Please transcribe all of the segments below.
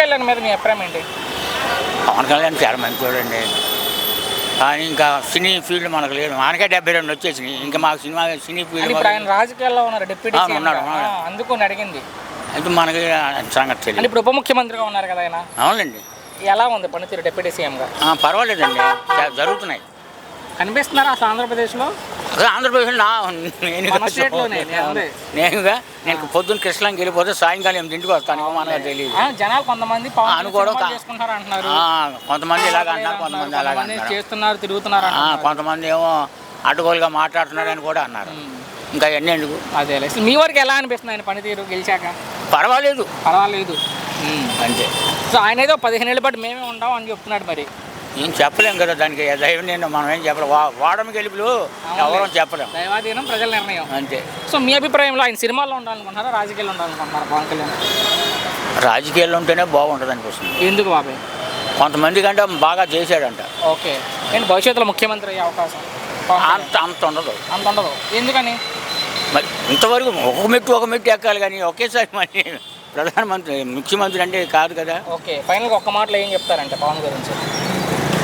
కళ్యాణ్ మీద మీ అభిప్రాయం ఏంటి? పవన్ కళ్యాణ్ చాలా మంచి చూడండి, కానీ ఇంకా సినీ ఫీల్డ్ మనకు లేదు. మనకే 72 వచ్చేసినాయి, ఇంకా మాకు సినీ ఫీల్డ్. ఇప్పుడు ఆయన రాజకీయాల్లో ఉన్నారు, డిప్యూటీ సీఎం ఉన్నాడు. అందుకు అడిగింది. అయితే మనకి సంగతి తెలియదు. ఇప్పుడు ఉప ముఖ్యమంత్రిగా ఉన్నారు కదా ఆయన. అవునండి. ఎలా ఉంది పనితీరు డిప్యూటీ సీఎంగా? పర్వాలేదండి, జరుగుతున్నాయి. కనిపిస్తున్నారా అసలు ఆంధ్రప్రదేశ్లో? ఆంధ్రప్రదేశ్లో నేను పొద్దున్న కృష్ణకి వెళ్ళిపోతే సాయంకాలం 8ంటికి వస్తాను, మనకు తెలియదు. జనాలు కొంతమంది అనుకోవడం అంటున్నారు, కొంతమంది ఇలాగ అంటున్నారు, కొంతమంది అలాగ చేస్తున్నారు, తిరుగుతున్నారు, కొంతమంది ఏమో అడ్డగోలుగా మాట్లాడుతున్నారని కూడా అన్నారు. ఇంకా ఎన్ని ఎందుకు? అదే మీ వరకు ఎలా అనిపిస్తుంది ఆయన పనితీరు గెలిచాక? పర్వాలేదు అంతే. సో ఆయన ఏదో 15 ఏళ్ళ పాటు మేమే ఉంటాం అని చెప్తున్నాడు. మరి ఏం చెప్పలేం కదా దానికి, దైవం నేను మనం ఏం చెప్పలేం. వాడమి గెలుపులు ఎవరో చెప్పలేం, దైవాధీనం ప్రజల నిర్ణయం అంతే. సో మీ అభిప్రాయంలో ఆయన సినిమాల్లో ఉండాలనుకుంటున్నారా, రాజకీయాల్లో ఉండాలనుకుంటున్నారా పవన్ కళ్యాణ్? రాజకీయాల్లో ఉంటేనే బాగుంటుంది అనిపిస్తుంది. ఎందుకు బాబాయ్? కొంతమంది కంటే బాగా చేశాడంట. ఓకే, ఏంటి భవిష్యత్తులో ముఖ్యమంత్రి అయ్యే అవకాశం? అంత ఉండదు. ఎందుకని? మరి ఇంతవరకు ఒక మెట్టు ఎక్కాలి, కానీ ఒకేసారి మరి ప్రధానమంత్రి ముఖ్యమంత్రి అంటే కాదు కదా. ఓకే, ఫైనల్గా ఒక్క మాటలో ఏం చెప్తారంటే పవన్ గురించి?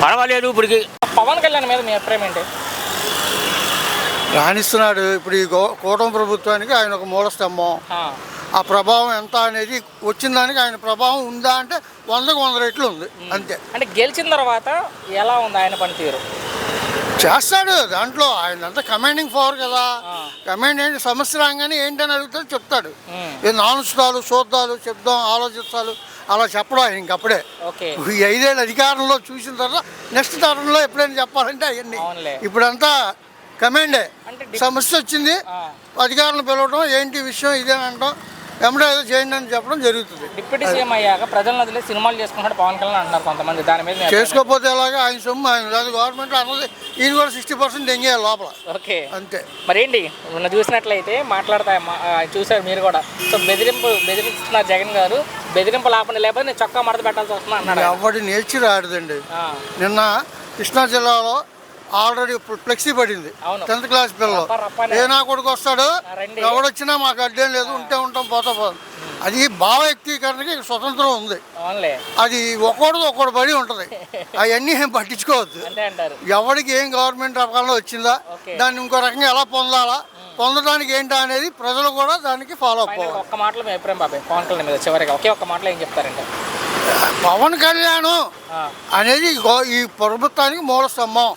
పర్వాలేదు. ఇప్పటికి పవన్ కళ్యాణ్ మీద మీ అభిప్రాయం ఏంటి? రాణిస్తున్నాడు. ఇప్పుడు ఈ కూటమి ప్రభుత్వానికి ఆయన ఒక మూల స్తంభం. ఆ ప్రభావం ఎంత అనేది వచ్చిన దానికి ఆయన ప్రభావం ఉందా అంటే 100కు 100 రెట్లు ఉంది, అంతే. అంటే గెలిచిన తర్వాత ఎలా ఉంది ఆయన పనితీరు? చేస్తాడు, దాంట్లో ఆయన అంతా కమాండింగ్ పవర్ కదా. కమాండ్ ఏంటి, సమస్య రాగానే ఏంటని అడుగుతాడు, చెప్తాడు. ఏ నానుస్తాలు, చూద్దాలు, చెప్దాం, ఆలోచిస్తాలు, అలా చెప్పడం ఆయన ఇంకప్పుడే. ఈ 5 ఏళ్ళ అధికారంలో చూసిన తర్వాత నెక్స్ట్ తరంలో ఎప్పుడైనా చెప్పాలంటే అవన్నీ. ఇప్పుడంతా కమాండే. సమస్య వచ్చింది, అధికారులను పిలవడం, ఏంటి విషయం ఇదేనంటాం, ఎమ్మడే ఏదో చేయండి అని చెప్పడం జరుగుతుంది. డిప్యూటీ సీఎం అయ్యాక ప్రజలను వదిలే సినిమాలు చేసుకుంటాడు పవన్ కళ్యాణ్ అంటున్నారు కొంతమంది. దాని మీద చేసుకోకపోతే ఎలాగా, ఆయన సొమ్ము ఆయన, అది గవర్నమెంట్ అన్నది. ఈయన కూడా 60% ఎంగేయాలి లోపల. ఓకే, అంతే. మరేంటి మొన్న చూసినట్లయితే చూసారు మీరు కూడా. సో బెదిరిస్తున్నారు జగన్ గారు, బెదిరింపు లేకపోతే నేను చొక్కా మడత పెట్టాల్సి వస్తుంది అన్నాడు. ఎవరి నేర్చి రాడదండి. నిన్న కృష్ణా జిల్లాలో ఆల్రెడీ ఫ్లెక్సీ పడింది 10th క్లాస్ పిల్లలు. ఏ నా కొడుకు వస్తాడు, ఎవడొచ్చినా మాకు అడ్డేం లేదు, ఉంటే ఉంటాం, పోతా పోతాం. అది భావ వ్యక్తీకరణకి స్వతంత్రం ఉంది. అది ఒక్కొక్కడు పడి ఉంటుంది, అవన్నీ ఏం పట్టించుకోవద్దు. ఎవరికి ఏం గవర్నమెంట్ రకాల్లో వచ్చిందా, దాన్ని ఇంకో రకంగా ఎలా పొందడానికి ఏంటా అనేది ప్రజలు కూడా దానికి ఫాలో అప్ అవ్వాలి. ఒక్క మాటలో మీ అభిప్రాయం బాబాయ్ పవన్ కళ్యాణ్ మీద చివరిగా ఒకే ఒక్క మాటలో ఏం చెప్తారంటే? పవన్ కళ్యాణ్ అనేది ఈ ప్రభుత్వానికి మూల స్తంభం.